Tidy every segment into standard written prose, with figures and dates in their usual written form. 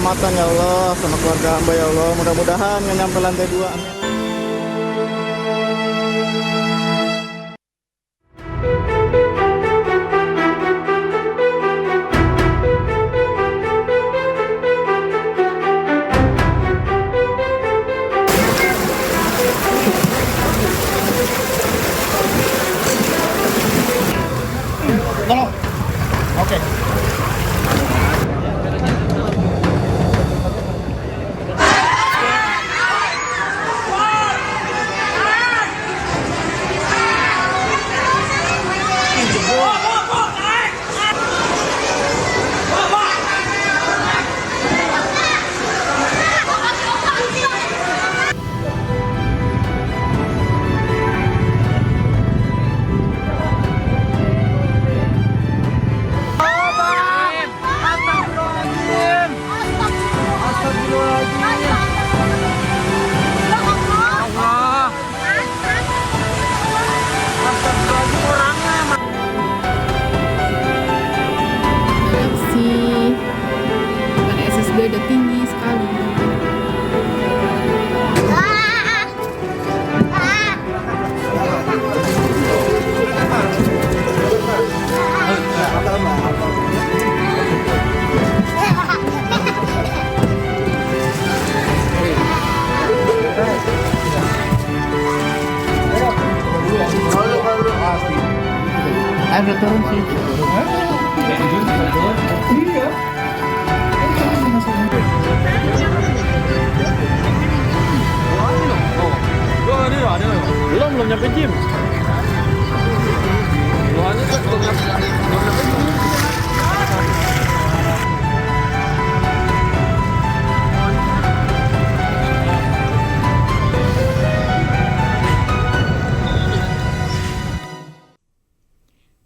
keselamatan ya Allah, sama keluarga hamba ya Allah. Mudah-mudahan nggak nyampe lantai 2. Amin. Tolong. Oke. Udah tinggi sekali. Ada turun sih. Iya. Belum nyampe gym.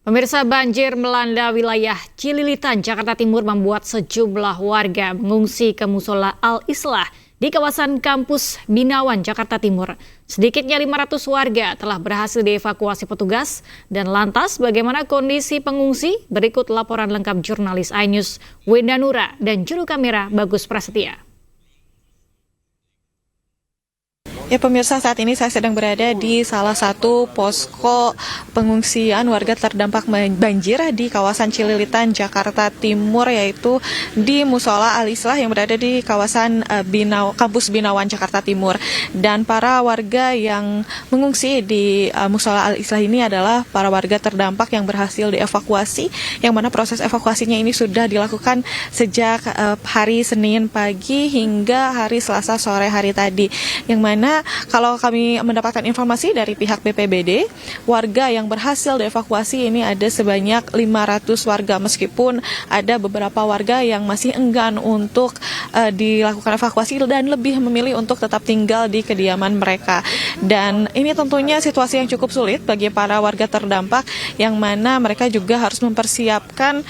Pemirsa, banjir melanda wilayah Cililitan, Jakarta Timur membuat sejumlah warga mengungsi ke Musola Al-Islah di kawasan Kampus Binawan, Jakarta Timur. Sedikitnya 500 warga telah berhasil dievakuasi petugas. Dan lantas bagaimana kondisi pengungsi? Berikut laporan lengkap jurnalis iNews Wenda Nura dan juru kamera Bagus Prasetya. Ya pemirsa, saat ini saya sedang berada di salah satu posko pengungsian warga terdampak banjir di kawasan Cililitan, Jakarta Timur, yaitu di Musola Al-Islah yang berada di kawasan Kampus Binawan, Jakarta Timur. Dan para warga yang mengungsi di Musola Al-Islah ini adalah para warga terdampak yang berhasil dievakuasi, yang mana proses evakuasinya ini sudah dilakukan sejak hari Senin pagi hingga hari Selasa sore hari tadi, yang mana kalau kami mendapatkan informasi dari pihak BPBD, warga yang berhasil dievakuasi ini ada sebanyak 500 warga, meskipun ada beberapa warga yang masih enggan untuk dilakukan evakuasi dan lebih memilih untuk tetap tinggal di kediaman mereka. Dan ini tentunya situasi yang cukup sulit bagi para warga terdampak, yang mana mereka juga harus mempersiapkan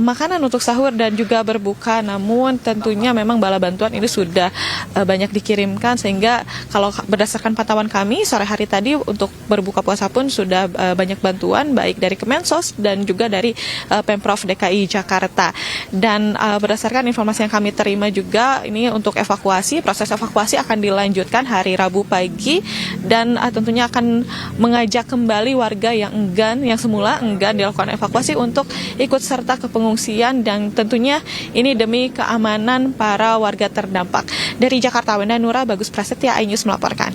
makanan untuk sahur dan juga berbuka. Namun tentunya memang bala bantuan ini sudah banyak dikirimkan, sehingga kalau berdasarkan pantauan kami sore hari tadi untuk berbuka puasa pun sudah banyak bantuan baik dari Kemensos dan juga dari Pemprov DKI Jakarta. Dan berdasarkan informasi yang kami terima juga, ini untuk evakuasi, proses evakuasi akan dilanjutkan hari Rabu pagi, dan tentunya akan mengajak kembali warga yang enggan, yang semula enggan dilakukan evakuasi untuk ikut serta ke pengungsian, dan tentunya ini demi keamanan para warga terdampak. Dari Jakarta, Wenda Nura, Bagus Prasetya, iNews melaporkan.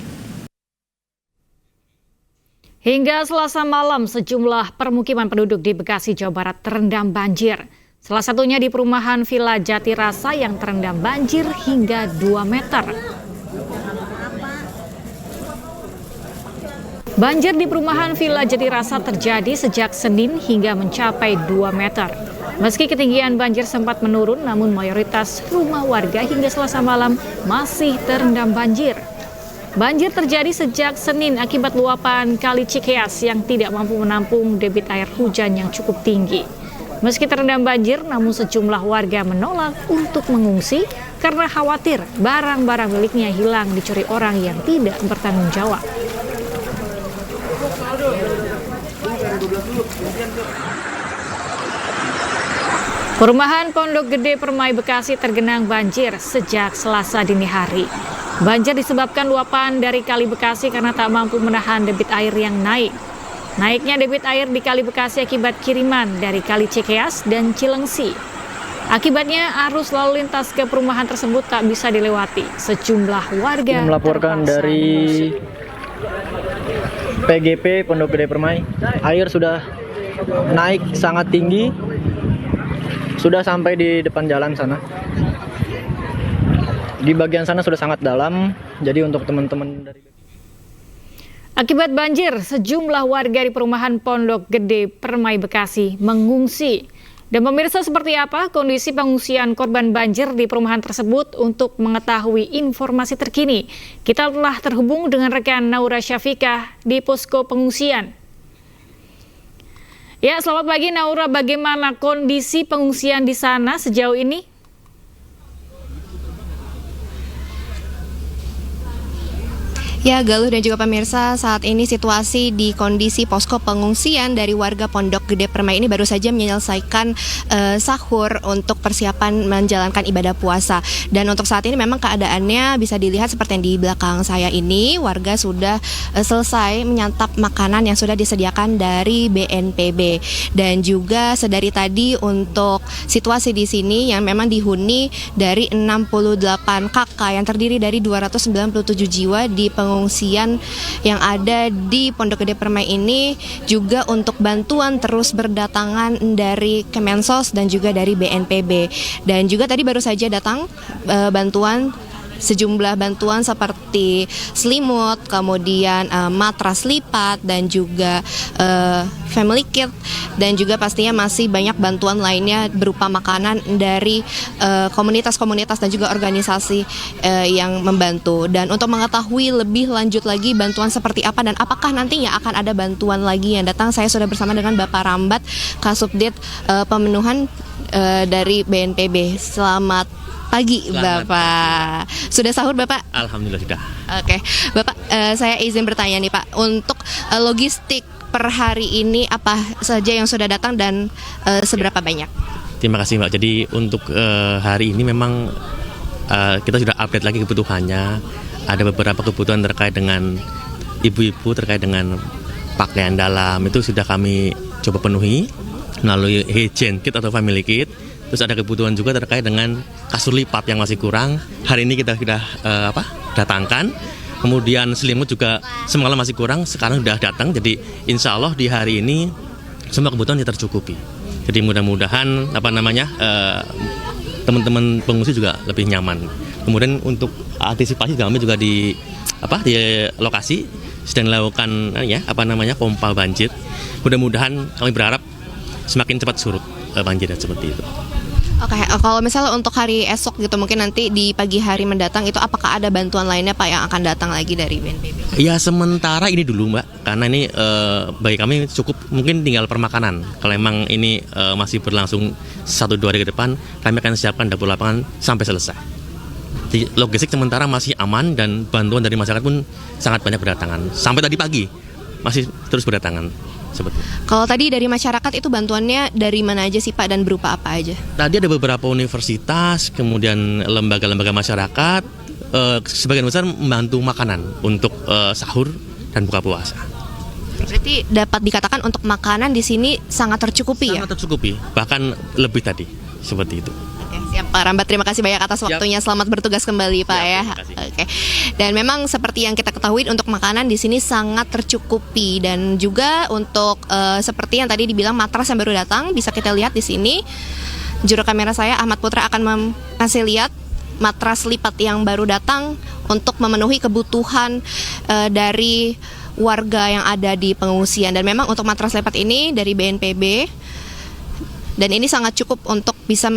Hingga Selasa malam, sejumlah permukiman penduduk di Bekasi, Jawa Barat terendam banjir. Salah satunya di perumahan Villa Jatirasa yang terendam banjir hingga 2 meter. Banjir di perumahan Villa Jatirasa terjadi sejak Senin hingga mencapai 2 meter. Meski ketinggian banjir sempat menurun, namun mayoritas rumah warga hingga Selasa malam masih terendam banjir. Banjir terjadi sejak Senin akibat luapan Kali Cikeas yang tidak mampu menampung debit air hujan yang cukup tinggi. Meski terendam banjir, namun sejumlah warga menolak untuk mengungsi karena khawatir barang-barang miliknya hilang dicuri orang yang tidak bertanggung jawab. Perumahan Pondok Gede Permai Bekasi tergenang banjir sejak Selasa dini hari. Banjir disebabkan luapan dari Kali Bekasi karena tak mampu menahan debit air yang naik. Naiknya debit air di Kali Bekasi akibat kiriman dari Kali Cikeas dan Cilengsi. Akibatnya arus lalu lintas ke perumahan tersebut tak bisa dilewati. Sejumlah warga Melaporkan terpaksa dari PGP Pondok Gede Permai, air sudah naik sangat tinggi, sudah sampai di depan jalan sana. Di bagian sana sudah sangat dalam, jadi untuk teman-teman dari Akibat banjir, sejumlah warga di perumahan Pondok Gede Permai Bekasi mengungsi. Dan pemirsa, seperti apa kondisi pengungsian korban banjir di perumahan tersebut? Untuk mengetahui informasi terkini, kita telah terhubung dengan rekan Naura Syafikah di posko pengungsian. Ya, selamat pagi Naura, bagaimana kondisi pengungsian di sana sejauh ini? Ya, Galuh dan juga pemirsa, saat ini situasi di kondisi posko pengungsian dari warga Pondok Gede Permai ini baru saja menyelesaikan sahur untuk persiapan menjalankan ibadah puasa. Dan untuk saat ini memang keadaannya bisa dilihat seperti yang di belakang saya ini, warga sudah selesai menyantap makanan yang sudah disediakan dari BNPB. Dan juga sedari tadi untuk situasi di sini yang memang dihuni dari 68 KK yang terdiri dari 297 jiwa di pengungsian yang ada di Pondok Gede Permai ini, juga untuk bantuan terus berdatangan dari Kemensos dan juga dari BNPB. Dan juga tadi baru saja datang sejumlah bantuan seperti selimut, kemudian matras lipat dan juga family kit, dan juga pastinya masih banyak bantuan lainnya berupa makanan dari komunitas-komunitas dan juga organisasi yang membantu. Dan untuk mengetahui lebih lanjut lagi bantuan seperti apa dan apakah nantinya akan ada bantuan lagi yang datang, saya sudah bersama dengan Bapak Rambat, Kasubdit Pemenuhan dari BNPB. Selamat pagi, Bapak. Sudah sahur, Bapak? Alhamdulillah sudah. Oke, Bapak, saya izin bertanya nih, Pak. Untuk logistik per hari ini apa saja yang sudah datang dan seberapa banyak? Terima kasih, Mbak. Jadi untuk hari ini memang kita sudah update lagi kebutuhannya. Ada beberapa kebutuhan terkait dengan ibu-ibu, terkait dengan pakaian dalam, itu sudah kami coba penuhi melalui hygiene kit atau family kit. Terus ada kebutuhan juga terkait dengan kasur lipat yang masih kurang. Hari ini kita sudah datangkan. Kemudian selimut juga semalam masih kurang, sekarang sudah datang. Jadi insya Allah di hari ini semua kebutuhan sudah tercukupi. Jadi mudah-mudahan teman-teman pengungsi juga lebih nyaman. Kemudian untuk antisipasi kami juga di lokasi sedang dilakukan pompa banjir. Mudah-mudahan kami berharap semakin cepat surut banjirnya seperti itu. Oke, kalau misalnya untuk hari esok gitu, mungkin nanti di pagi hari mendatang itu apakah ada bantuan lainnya, Pak, yang akan datang lagi dari BNPB? Ya, sementara ini dulu, Mbak, karena ini bagi kami cukup, mungkin tinggal permakanan. Kalau memang ini masih berlangsung 1-2 hari ke depan, kami akan siapkan dapur lapangan sampai selesai. Jadi logistik sementara masih aman dan bantuan dari masyarakat pun sangat banyak berdatangan. Sampai tadi pagi masih terus berdatangan. Sebetulnya. Kalau tadi dari masyarakat itu bantuannya dari mana aja sih, Pak, dan berupa apa aja? Tadi ada beberapa universitas, kemudian lembaga-lembaga masyarakat, sebagian besar membantu makanan untuk sahur dan buka puasa. Berarti dapat dikatakan untuk makanan di sini sangat tercukupi. Sangat tercukupi, bahkan lebih tadi, seperti itu. Oke, siap, Pak Rambat, terima kasih banyak atas waktunya. Selamat bertugas kembali, Pak. Oke. Dan memang seperti yang kita ketahui untuk makanan di sini sangat tercukupi, dan juga untuk seperti yang tadi dibilang matras yang baru datang bisa kita lihat di sini. Juru kamera saya Ahmad Putra akan kasih lihat matras lipat yang baru datang untuk memenuhi kebutuhan dari warga yang ada di pengungsian. Dan memang untuk matras lipat ini dari BNPB, dan ini sangat cukup untuk bisa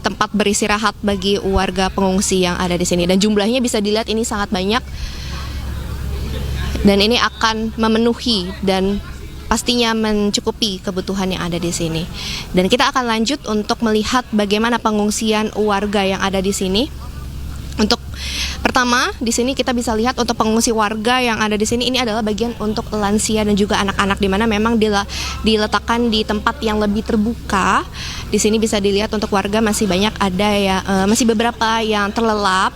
tempat beristirahat bagi warga pengungsi yang ada di sini. Dan jumlahnya bisa dilihat ini sangat banyak. Dan ini akan memenuhi dan pastinya mencukupi kebutuhan yang ada di sini. Dan kita akan lanjut untuk melihat bagaimana pengungsian warga yang ada di sini. Untuk Pertama, di sini kita bisa lihat untuk pengungsi warga yang ada di sini, ini adalah bagian untuk lansia dan juga anak-anak, di mana memang diletakkan di tempat yang lebih terbuka. Di sini bisa dilihat untuk warga masih banyak ada ya, masih beberapa yang terlelap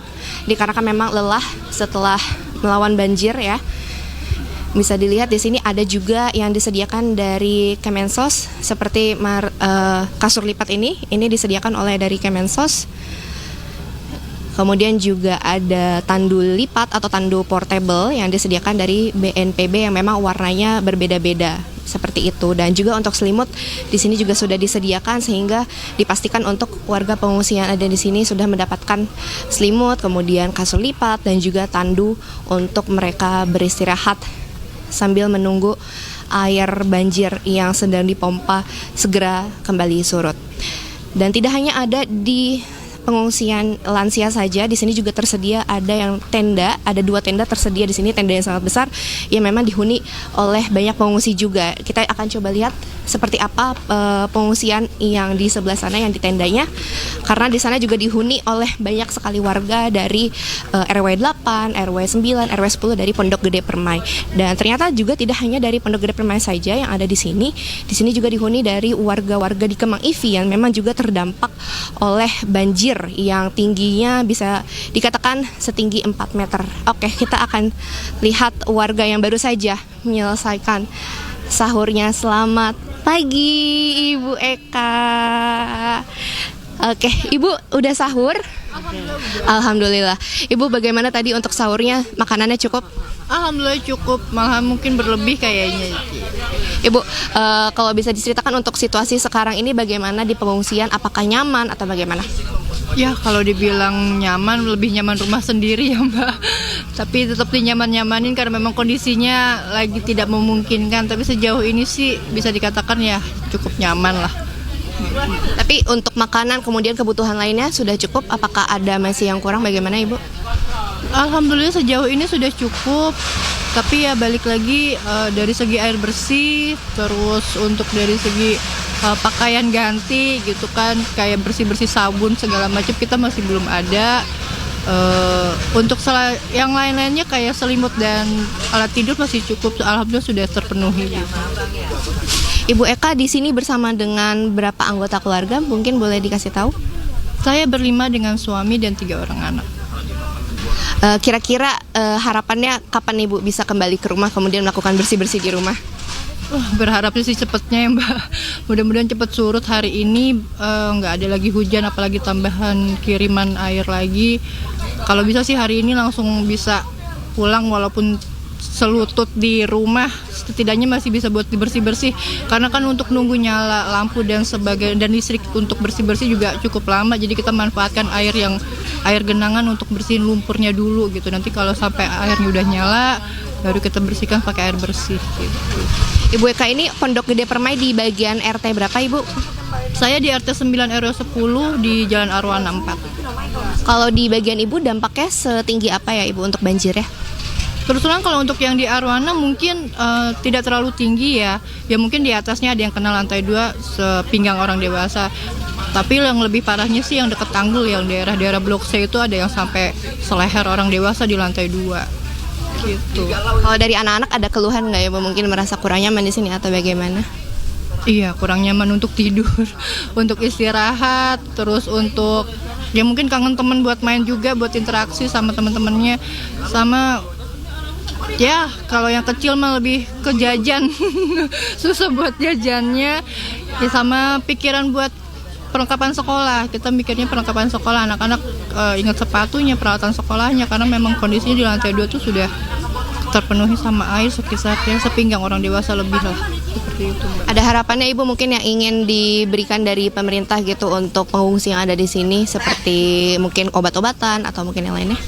dikarenakan memang lelah setelah melawan banjir ya. Bisa dilihat di sini ada juga yang disediakan dari Kemensos seperti kasur lipat ini disediakan oleh dari Kemensos. Kemudian juga ada tandu lipat atau tandu portable yang disediakan dari BNPB yang memang warnanya berbeda-beda seperti itu. Dan juga untuk selimut di sini juga sudah disediakan sehingga dipastikan untuk warga pengungsi yang ada di sini sudah mendapatkan selimut, kemudian kasur lipat dan juga tandu untuk mereka beristirahat sambil menunggu air banjir yang sedang dipompa segera kembali surut. Dan tidak hanya ada di pengungsian lansia saja, di sini juga tersedia ada yang tenda, ada 2 tenda tersedia di sini, tenda yang sangat besar yang memang dihuni oleh banyak pengungsi juga. Kita akan coba lihat seperti apa pengungsian yang di sebelah sana yang di tendanya, karena di sana juga dihuni oleh banyak sekali warga dari RW 8, RW 9, RW 10 dari Pondok Gede Permai. Dan ternyata juga tidak hanya dari Pondok Gede Permai saja yang ada di sini. Di sini juga dihuni dari warga-warga di Kemang Ivi yang memang juga terdampak oleh banjir yang tingginya bisa dikatakan setinggi 4 meter. Oke, kita akan lihat warga yang baru saja menyelesaikan sahurnya. Selamat pagi Ibu Eka. Oke, Ibu udah sahur? Alhamdulillah. Ibu bagaimana tadi untuk sahurnya? Makanannya cukup? Alhamdulillah cukup, malah mungkin berlebih kayaknya. Ibu, kalau bisa diceritakan untuk situasi sekarang ini bagaimana di pengungsian? Apakah nyaman atau bagaimana? Ya kalau dibilang nyaman, lebih nyaman rumah sendiri ya Mbak. Tapi tetap dinyaman-nyamanin karena memang kondisinya lagi tidak memungkinkan. Tapi sejauh ini sih bisa dikatakan ya cukup nyaman lah. Tapi untuk makanan kemudian kebutuhan lainnya sudah cukup? Apakah ada masih yang kurang? Bagaimana Ibu? Alhamdulillah sejauh ini sudah cukup. Tapi ya balik lagi dari segi air bersih, terus untuk dari segi pakaian ganti gitu kan, kayak bersih-bersih sabun segala macam kita masih belum ada. Untuk yang lain-lainnya kayak selimut dan alat tidur masih cukup, alhamdulillah sudah terpenuhi. Ibu Eka di sini bersama dengan berapa anggota keluarga? Mungkin boleh dikasih tahu? Saya berlima dengan suami dan 3 orang anak. Kira-kira harapannya kapan Ibu bisa kembali ke rumah kemudian melakukan bersih-bersih di rumah? Berharapnya sih cepatnya ya Mbak. Mudah-mudahan cepat surut hari ini, nggak ada lagi hujan apalagi tambahan kiriman air lagi. Kalau bisa sih hari ini langsung bisa pulang walaupun selutut di rumah, setidaknya masih bisa buat bersih-bersih. Karena kan untuk nunggu nyala lampu dan listrik untuk bersih-bersih juga cukup lama. Jadi kita manfaatkan air genangan untuk bersihin lumpurnya dulu gitu. Nanti kalau sampai airnya udah nyala, baru kita bersihkan pakai air bersih gitu. Ibu Eka ini Pondok Gede Permai di bagian RT berapa Ibu? Saya di RT 9 RW 10 di Jalan Arwana 4. Kalau di bagian Ibu dampaknya setinggi apa ya Ibu untuk banjir ya? Terus terang kalau untuk yang di Arwana mungkin tidak terlalu tinggi ya. Ya mungkin di atasnya ada yang kena lantai 2 sepinggang orang dewasa. Tapi yang lebih parahnya sih yang dekat tanggul, yang daerah Blok C itu ada yang sampai seleher orang dewasa di lantai 2. Gitu. Kalau dari anak-anak ada keluhan nggak ya Bu? Mungkin merasa kurang nyaman di sini atau bagaimana? Iya, kurang nyaman untuk tidur, untuk istirahat, terus untuk ya mungkin kangen teman buat main juga, buat interaksi sama teman-temannya, sama ya kalau yang kecil mah lebih ke jajan, susah buat jajannya, ya sama pikiran buat perlengkapan sekolah. Kita mikirnya perlengkapan sekolah, anak-anak ingat sepatunya, peralatan sekolahnya, karena memang kondisinya di lantai 2 tuh sudah terpenuhi sama air sekitar ya sepinggang orang dewasa lebih lah, seperti itu Mbak. Ada harapannya Ibu mungkin yang ingin diberikan dari pemerintah gitu untuk pengungsi yang ada di sini, seperti mungkin obat-obatan atau mungkin yang lainnya?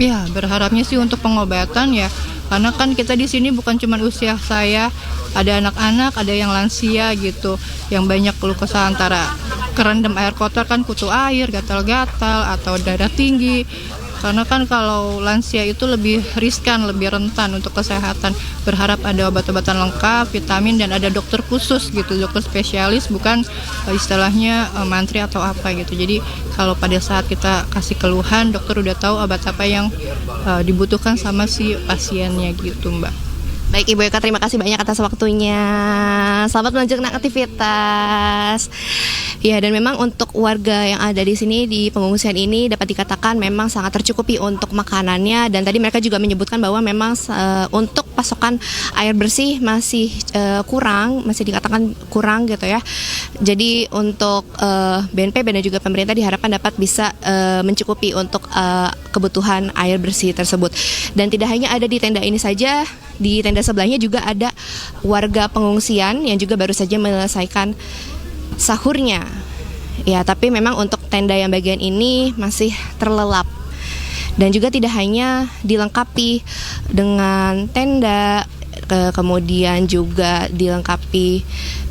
Ya, berharapnya sih untuk pengobatan ya, karena kan kita di sini bukan cuma usia saya, ada anak-anak, ada yang lansia gitu, yang banyak keluh kesah antara kerendam air kotor kan, kutu air, gatal-gatal atau darah tinggi. Karena kan kalau lansia itu lebih riskan, lebih rentan untuk kesehatan. Berharap ada obat-obatan lengkap, vitamin, dan ada dokter khusus gitu, dokter spesialis, bukan istilahnya mantri atau apa gitu. Jadi kalau pada saat kita kasih keluhan, dokter udah tahu obat apa yang dibutuhkan sama si pasiennya gitu, Mbak. Baik Ibu Eka, terima kasih banyak atas waktunya. Selamat melanjutkan aktivitas. Ya, dan memang untuk warga yang ada di sini di pengungsian ini dapat dikatakan memang sangat tercukupi untuk makanannya, dan tadi mereka juga menyebutkan bahwa memang untuk pasokan air bersih masih kurang, masih dikatakan kurang gitu ya. Jadi untuk BNPB dan juga pemerintah diharapkan dapat bisa mencukupi untuk kebutuhan air bersih tersebut. Dan tidak hanya ada di tenda ini saja, di tenda sebelahnya juga ada warga pengungsian yang juga baru saja menyelesaikan sahurnya. Ya, tapi memang untuk tenda yang bagian ini masih terlelap. Dan juga tidak hanya dilengkapi dengan tenda, kemudian juga dilengkapi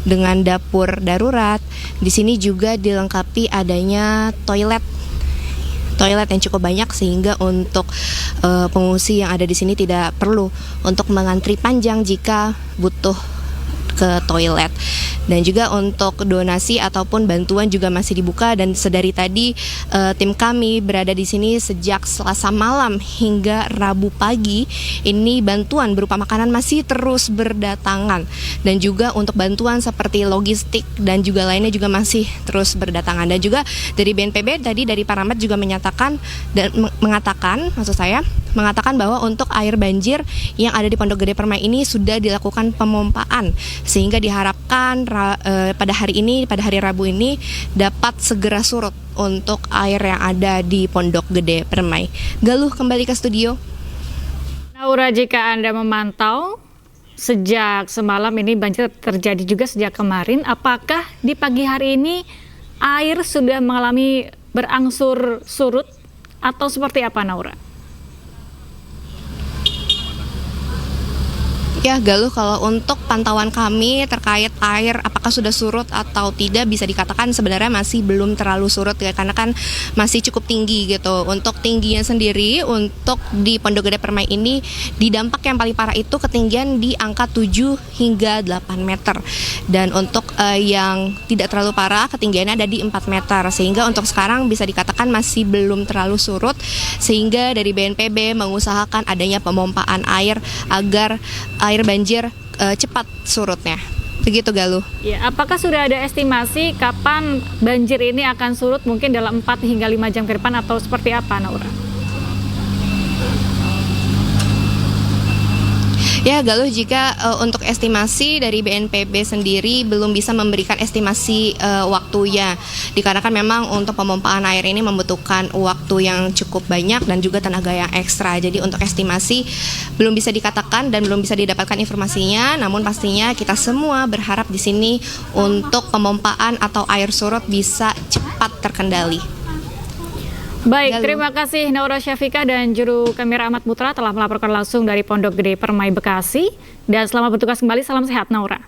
dengan dapur darurat. Di sini juga dilengkapi adanya toilet yang cukup banyak, sehingga untuk pengungsi yang ada di sini tidak perlu untuk mengantri panjang jika butuh ke toilet. Dan juga untuk donasi ataupun bantuan juga masih dibuka, dan sedari tadi tim kami berada di sini sejak Selasa malam hingga Rabu pagi. Ini bantuan berupa makanan masih terus berdatangan, dan juga untuk bantuan seperti logistik dan juga lainnya juga masih terus berdatangan. Dan juga dari BNPB tadi, dari Paramet juga menyatakan dan mengatakan bahwa untuk air banjir yang ada di Pondok Gede Permai ini sudah dilakukan pemompaan, sehingga diharapkan pada hari Rabu ini dapat segera surut untuk air yang ada di Pondok Gede Permai. Galuh kembali ke studio. Naura, jika Anda memantau sejak semalam ini banjir terjadi juga sejak kemarin, apakah di pagi hari ini air sudah mengalami berangsur surut atau seperti apa, Naura? Ya Galuh, kalau untuk pantauan kami terkait air apakah sudah surut atau tidak, bisa dikatakan sebenarnya masih belum terlalu surut ya, karena kan masih cukup tinggi gitu. Untuk tingginya sendiri untuk di Pondok Gede Permai ini, di dampak yang paling parah itu ketinggian di angka 7 hingga 8 meter. Dan untuk yang tidak terlalu parah ketinggiannya ada di 4 meter, sehingga untuk sekarang bisa dikatakan masih belum terlalu surut, sehingga dari BNPB mengusahakan adanya pemompaan air agar air banjir cepat surutnya. Begitu Galuh. Ya, apakah sudah ada estimasi kapan banjir ini akan surut, mungkin dalam 4 hingga 5 jam ke depan atau seperti apa, Naura? Ya Galuh, jika untuk estimasi dari BNPB sendiri belum bisa memberikan estimasi waktunya, dikarenakan memang untuk pemompaan air ini membutuhkan waktu yang cukup banyak dan juga tenaga yang ekstra. Jadi untuk estimasi belum bisa dikatakan dan belum bisa didapatkan informasinya, namun pastinya kita semua berharap di sini untuk pemompaan atau air surut bisa cepat terkendali. Baik, terima kasih Naura Syafika dan juru kamera Ahmad Putra telah melaporkan langsung dari Pondok Gede Permai, Bekasi. Dan selamat bertugas kembali, salam sehat Naura.